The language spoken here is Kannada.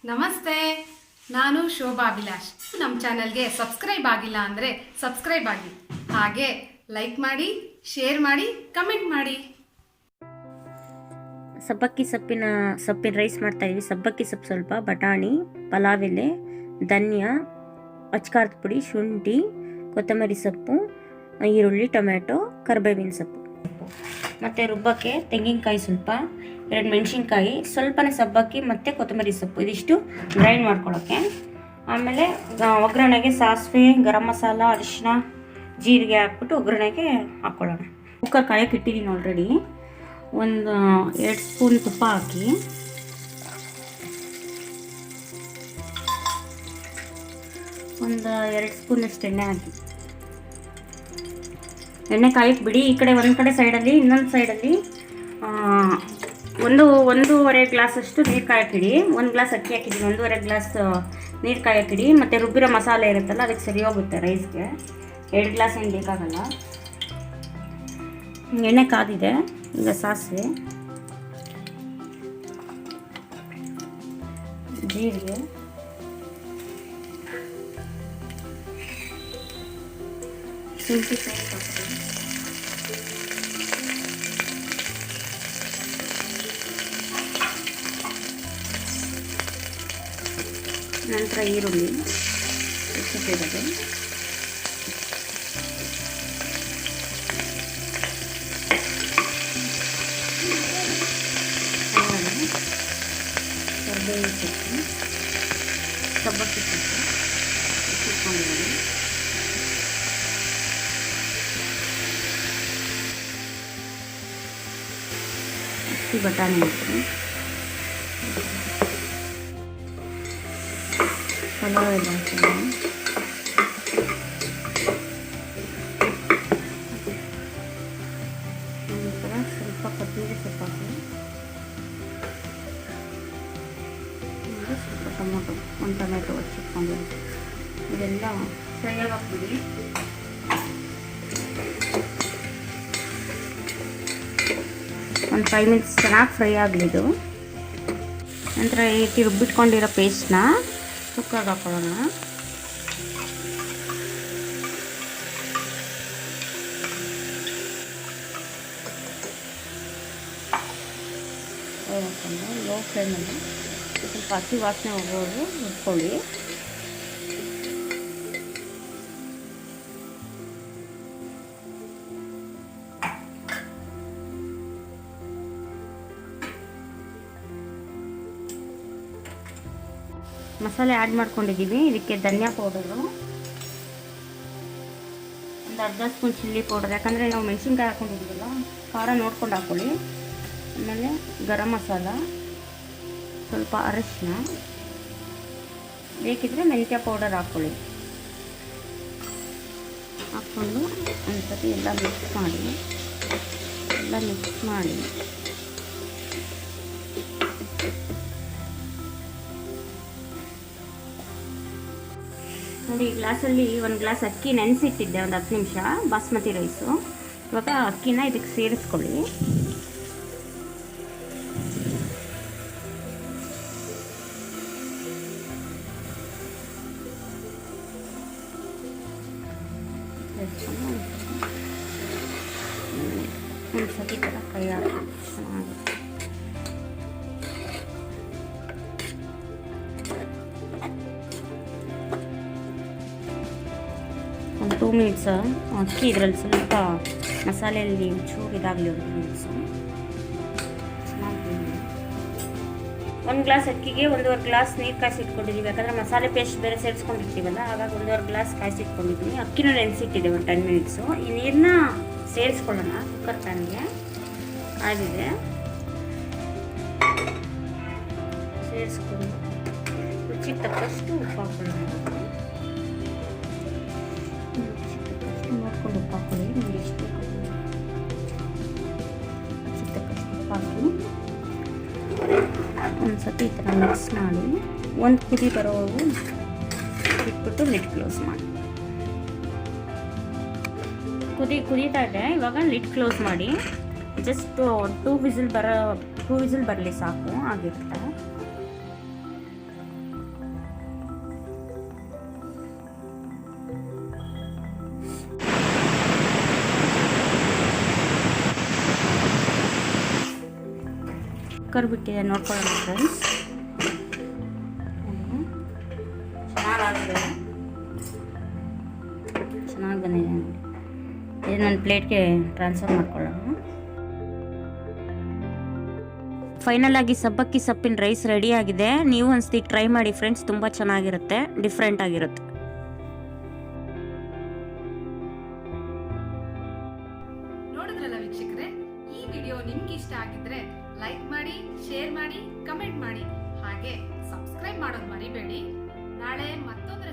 ನಮಸ್ತೆ, ನಾನು ಶೋಭಾ ಅಭಿಲಾಷ್. ನಮ್ಮ ಚಾನಲ್ಗೆ ಸಬ್ಸ್ಕ್ರೈಬ್ ಆಗಿಲ್ಲ ಅಂದರೆ ಸಬ್ಸ್ಕ್ರೈಬ್ ಆಗಿ, ಹಾಗೆ ಲೈಕ್ ಮಾಡಿ, ಶೇರ್ ಮಾಡಿ, ಕಮೆಂಟ್ ಮಾಡಿ. ಸಬ್ಬಕ್ಕಿ ಸೊಪ್ಪಿನ ರೈಸ್ ಮಾಡ್ತಾ ಇದೀವಿ. ಸಬ್ಬಕ್ಕಿ ಸೊಪ್ಪು ಸ್ವಲ್ಪ, ಬಟಾಣಿ, ಪಲಾವ್ ಎಲೆ, ಧನ್ಯ, ಅಚ್ಕಾರದ ಪುಡಿ, ಶುಂಠಿ, ಕೊತ್ತಂಬರಿ ಸೊಪ್ಪು, ಈರುಳ್ಳಿ, ಟೊಮೆಟೊ, ಕರಿಬೇವಿನ ಸೊಪ್ಪು ಮತ್ತು ರುಬ್ಬಕ್ಕೆ ತೆಂಗಿನಕಾಯಿ ಸ್ವಲ್ಪ, 2 ಮೆಣಸಿನ್ಕಾಯಿ, ಸ್ವಲ್ಪನೇ ಸಬ್ಬಕ್ಕಿ ಮತ್ತು ಕೊತ್ತಂಬರಿ ಸೊಪ್ಪು, ಇದಿಷ್ಟು ಗ್ರೈಂಡ್ ಮಾಡ್ಕೊಳ್ಳೋಕ್ಕೆ. ಆಮೇಲೆ ಒಗ್ಗರಣೆಗೆ ಸಾಸಿವೆ, ಗರಂ ಮಸಾಲ, ಅರಿಶಿನ, ಜೀರಿಗೆ ಹಾಕ್ಬಿಟ್ಟು ಒಗ್ಗರಣೆಗೆ ಹಾಕ್ಕೊಳ್ಳೋಣ. ಕುಕ್ಕರ್ ಕಾಯಕ್ಕೆ ಇಟ್ಟಿದ್ದೀನಿ ಆಲ್ರೆಡಿ. ಒಂದು 2 ಸ್ಪೂನ್ ತುಪ್ಪ ಹಾಕಿ, ಒಂದು 2 ಸ್ಪೂನಷ್ಟು ಎಣ್ಣೆ ಹಾಕಿ, ಎಣ್ಣೆ ಕಾಯಕ್ಕೆ ಬಿಡಿ. ಈ ಕಡೆ ಒಂದು ಕಡೆ ಸೈಡಲ್ಲಿ, ಇನ್ನೊಂದು ಸೈಡಲ್ಲಿ ಒಂದೂವರೆ ಗ್ಲಾಸಷ್ಟು ನೀರು ಕಾಯಕ್ಕಿಡಿ. 1 ಗ್ಲಾಸ್ ಅಕ್ಕಿ ಹಾಕಿದ್ದೀನಿ, 1.5 ಗ್ಲಾಸ್ ನೀರು ಕಾಯಕ್ಕಿಡಿ. ಮತ್ತು ರುಬ್ಬಿರೋ ಮಸಾಲೆ ಇರುತ್ತಲ್ಲ, ಅದಕ್ಕೆ ಸರಿ ಹೋಗುತ್ತೆ ರೈಸ್ಗೆ. 2 ಗ್ಲಾಸ್ ಏನು ಬೇಕಾಗಲ್ಲ. ಎಣ್ಣೆ ಕಾದಿದೆ. ಈಗ ಸಾಸಿವೆ, ಜೀರಿಗೆ, ಶುಂಠಿ ನಂತರ ಈರುಳ್ಳಿ ಹೆಚ್ಚಿಟ್ಟಿರೋದು, ಕರಿಬೇವಿನ ಸೊಪ್ಪು, ಸಬ್ಬಕ್ಕಿ ಸೊಪ್ಪು ಹೆಚ್ಚಿಟ್ಕೊಂಡಿರೋದು, ಹಸಿ ಬಟಾಣಿ ಹಾಕಿ, ಪಲಾವ್ ಎಲ್ಲ ಹಾಕಿದ್ದೀನಿ. ನಂತರ ಸ್ವಲ್ಪ ಕೊತ್ತಂಬರಿ ಸೊಪ್ಪು ಹಾಕಿ, ಸ್ವಲ್ಪ ಟೊಮೊಟೊ, 1 ಟೊಮೆಟೊ ಹೆಚ್ಚಿಟ್ಕೊಂಡಿದ್ದೀನಿ. ಇದೆಲ್ಲ ಫ್ರೈ ಹಾಕ್ಬಿಡಿ. ಒಂದು 5 ಮಿನಿಟ್ಸ್ ಚೆನ್ನಾಗಿ ಫ್ರೈ ಆಗಲಿದ್ದು. ನಂತರ ಈ ರುಬ್ಬಿಟ್ಕೊಂಡಿರೋ ಪೇಸ್ಟ್ನ ಕುಕ್ಕರ್ಗೆ ಹಾಕೊಳ್ಳೋಣ. ಲೋ ಫ್ಲೇಮಲ್ಲಿ ಸ್ವಲ್ಪ ಹಸಿ ವಾಸನೆ ಹೋಗೋದು ಹುರ್ಕೊಳ್ಳಿ. ಮಸಾಲೆ ಆ್ಯಡ್ ಮಾಡ್ಕೊಂಡಿದ್ದೀವಿ. ಇದಕ್ಕೆ ಧನಿಯಾ ಪೌಡರು, ಒಂದು ಅರ್ಧ ಸ್ಪೂನ್ ಚಿಲ್ಲಿ ಪೌಡರ್, ಯಾಕಂದರೆ ನಾವು ಮೆಣಸಿನ್ಕಾಯಿ ಹಾಕ್ಕೊಂಡಿದ್ದೀವಲ್ಲ, ಖಾರ ನೋಡ್ಕೊಂಡು ಹಾಕ್ಕೊಳ್ಳಿ. ಆಮೇಲೆ ಗರಂ ಮಸಾಲ, ಸ್ವಲ್ಪ ಅರಿಶಿನ, ಬೇಕಿದ್ರೆ ಮೆಂತ್ಯ ಪೌಡರ್ ಹಾಕ್ಕೊಳ್ಳಿ. ಹಾಕ್ಕೊಂಡು ಒಂದು ಸತಿ ಎಲ್ಲ ಮಿಕ್ಸ್ ಮಾಡಿ ನೋಡಿ. ಈ ಗ್ಲಾಸಲ್ಲಿ 1 ಗ್ಲಾಸ್ ಅಕ್ಕಿ ನೆನೆಸಿಟ್ಟಿದ್ದೆ, ಒಂದು 10 ನಿಮಿಷ, ಬಾಸ್ಮತಿ ರೈಸು. ಇವಾಗ ಅಕ್ಕಿನ ಇದಕ್ಕೆ ಸೇರಿಸ್ಕೊಳ್ಳಿ. ಒಂದು ಸತಿ ಥರ ಕೈ ಹಾಕಿ ಚೆನ್ನಾಗಿ ಒಂದು 2 ಮಿನಿಟ್ಸ್ ಅಕ್ಕಿ ಇದರಲ್ಲಿ ಸ್ವಲ್ಪ ಮಸಾಲೆಯಲ್ಲಿ ಚೂರು ಇದಾಗಲಿ. 1 ಮಿನಿಟ್ಸು ಚೆನ್ನಾಗಿ. 1 ಗ್ಲಾಸ್ ಅಕ್ಕಿಗೆ 1.5 ಗ್ಲಾಸ್ ನೀರು ಕಾಯಿಸಿಟ್ಕೊಂಡಿದ್ದೀವಿ. ಯಾಕಂದರೆ ಮಸಾಲೆ ಪೇಸ್ಟ್ ಬೇರೆ ಸೇರಿಸ್ಕೊಂಡಿರ್ತೀವಲ್ಲ, ಹಾಗಾಗಿ 1.5 ಗ್ಲಾಸ್ ಕಾಯಿಸಿಟ್ಕೊಂಡಿದ್ದೀನಿ. ಅಕ್ಕಿನೂ ನೆನೆಸಿಟ್ಟಿದೆ ಒಂದು 10 ಮಿನಿಟ್ಸು. ಈ ನೀರನ್ನ ಸೇರಿಸ್ಕೊಳ್ಳೋಣ ಕುಕ್ಕರ್ ಪ್ಯಾನ್ಗೆ. ಆಗಿದೆ, ಸೇರಿಸ್ಕೊಂಡು ರುಚಿಗೆ ತಕ್ಕಷ್ಟು ಉಪ್ಪು ಹಾಕೊಳ್ಳೋಣ. ನೋಡ್ಕೊಂಡು ಉಪ್ಪು ಹಾಕೊಳ್ಳಿ, ನಿಮಗೆ ಎಷ್ಟು ರುಚಿಗೆ ತಕ್ಕಷ್ಟು ಉಪ್ಪು ಹಾಕಿ ಒಂದು ಸತಿ ಈ ಥರ ಮಿಕ್ಸ್ ಮಾಡಿ, ಒಂದು ಕುದಿ ಬರೋವರೆಗೂ ಇಟ್ಬಿಟ್ಟು ಲಿಡ್ ಕ್ಲೋಸ್ ಮಾಡಿ. ಕುದೀತಾ ಇದೆ. ಇವಾಗ ಲಿಡ್ ಕ್ಲೋಸ್ ಮಾಡಿ. ಜಸ್ಟ್ 2 ವಿಸಿಲ್ ಬರಲಿ ಸಾಕು, ಆಗಿರುತ್ತೆ. ಕುಕ್ಕರ್ ಬಿಟ್ಟಿದೆ, ನೋಡ್ಕೊಳ್ಳೋಣ ಫ್ರೆಂಡ್ಸ್. ಚೆನ್ನಾಗಾಗಿದೆ, ಚೆನ್ನಾಗಿ ಬಂದಿದೆ ನೋಡಿ. ಇದು ನನ್ನ ಪ್ಲೇಟ್ಗೆ ಟ್ರಾನ್ಸ್ಫರ್ ಮಾಡ್ಕೊಳ್ಳೋಣ. ಫೈನಲ್ ಆಗಿ ಸಬ್ಬಕ್ಕಿ ಸೊಪ್ಪಿನ ರೈಸ್ ರೆಡಿ ಆಗಿದೆ. ನೀವು ಒಂದ್ಸತಿ ಟ್ರೈ ಮಾಡಿ ಫ್ರೆಂಡ್ಸ್, ತುಂಬ ಚೆನ್ನಾಗಿರುತ್ತೆ, ಡಿಫ್ರೆಂಟ್ ಆಗಿರುತ್ತೆ. ನೋಡಿದ್ರಲ್ಲ ವೀಕ್ಷಕರೇ, ಈ ವಿಡಿಯೋ ನಿಮ್ಗೆ ಇಷ್ಟ ಆಗಿದ್ರೆ ಲೈಕ್ ಮಾಡಿ, ಶೇರ್ ಮಾಡಿ, ಕಮೆಂಟ್ ಮಾಡಿ, ಹಾಗೆ ಸಬ್ಸ್ಕ್ರೈಬ್ ಮಾಡೋದು ಮರಿಬೇಡಿ. ನಾಳೆ ಮತ್ತೊಂದು